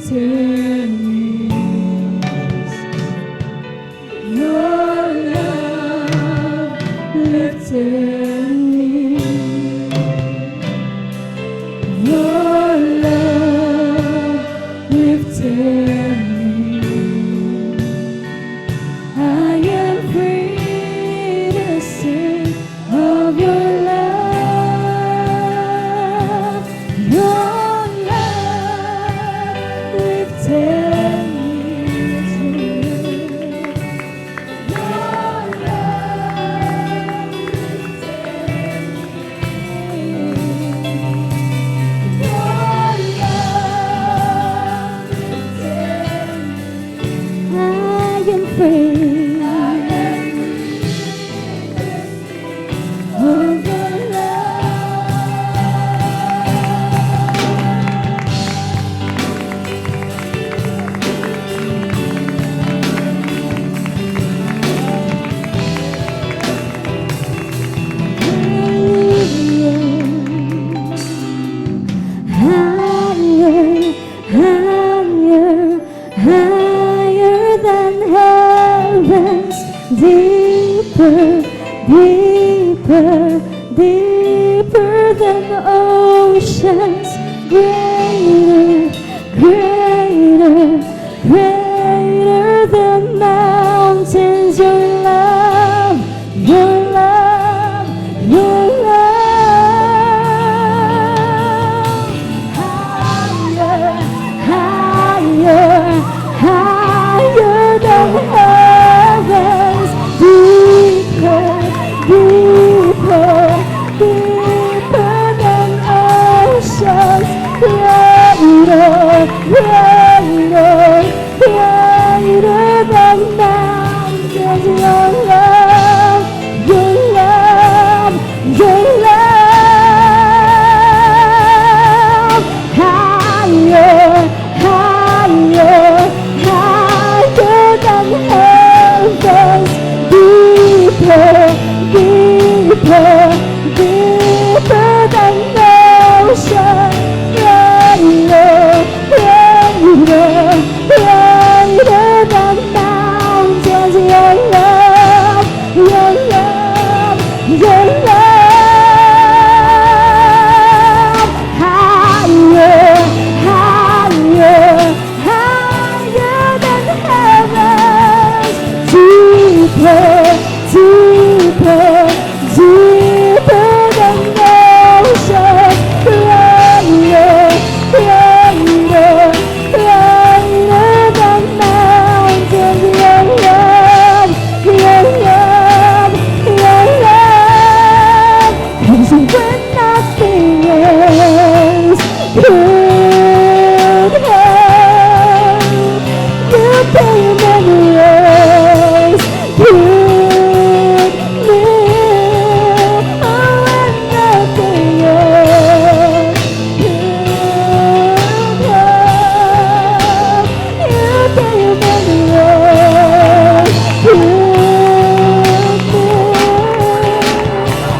lifted me. Your love lifted me. Your love lifted me. I am free to sing of your love. Your love lifted me. Your love lifted me. Your love lifted me. I am free. Higher than heavens, deeper, deeper, deeper than oceans, greater, greater, greater than mountains. Your love, your love, your love. Higher, higher, higher than heavens, deeper, deeper, deeper than oceans, greater, greater, greater than mountains. Your love, your love, your love. Higher, higher, higher than heavens, deeper, deeper, deeper than ocean, greater, greater, greater than mountains. Your love, your love, your love. Higher, higher, higher than heavens, deeper, deeper, deeper than ocean, greater, greater, greater than mountains. Your love, your love, your love. 'Cause when nothing else could help, you came and rescued me. Oh, when nothing else could help, you came and rescued me.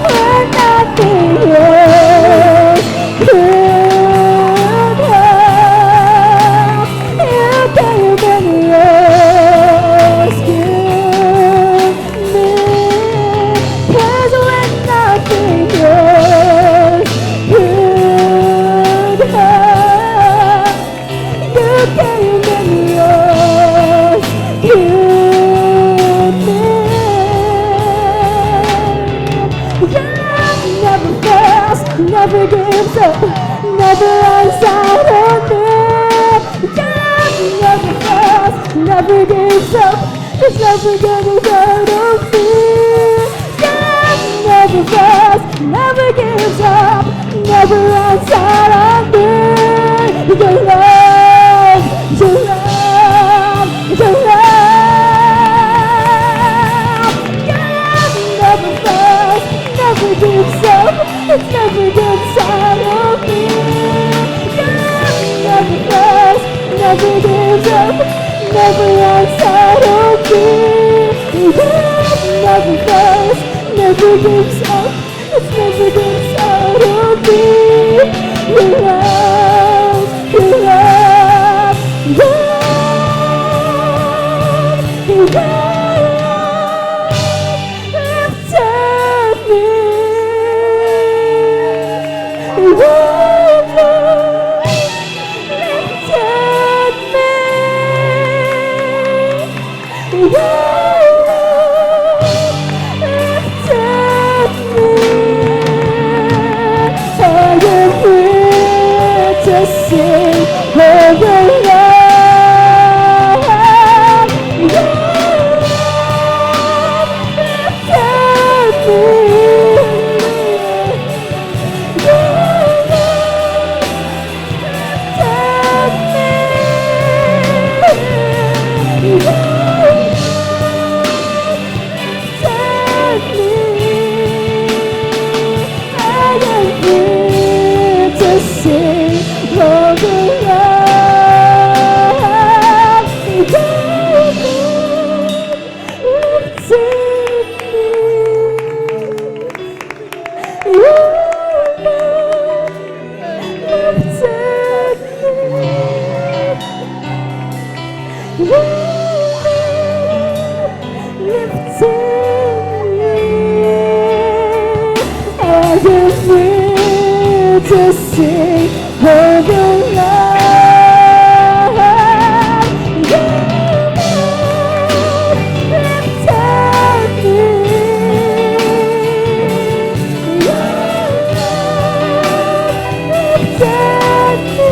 When nothing else could help, you came and rescued me. 'Cause when nothing else could help, you came and rescued me. Your love never fails, never gives up, never runs out on me. Your love never fails, never gives up, it's never getting out of me. Your love never fails, never gives up, never runs out on me. Your love, your love, your love. Your love never fails, never gives up, it's never gets out of me. Your love never fails, never gives up, never runs out of me. Your love never fails, never gives up, it's never gets out of me. Your love, your love, of your love. Your love lifted me. Your love lifted me. Your love lifted me. I am here to sing of the love your love lifted me. Your love lifted me. Your love lifted me. I am here to sing of your love. Your love lifted me. Your love lifted me.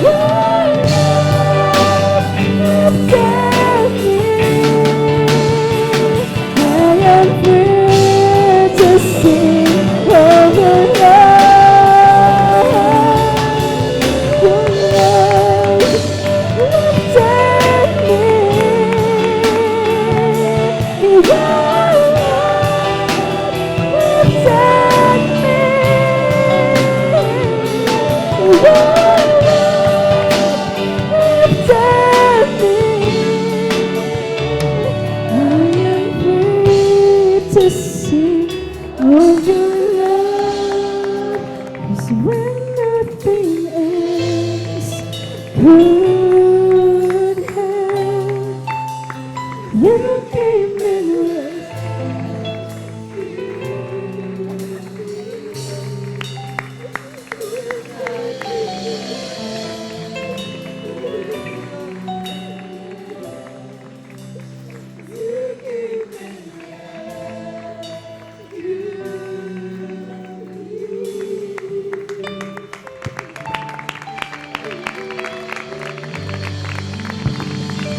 Your love lifted me. I am here to sing of your love. Your love lifted me. Your love lifted me. Your love lifted me. I am free to sing of your love, 'cause when nothing else could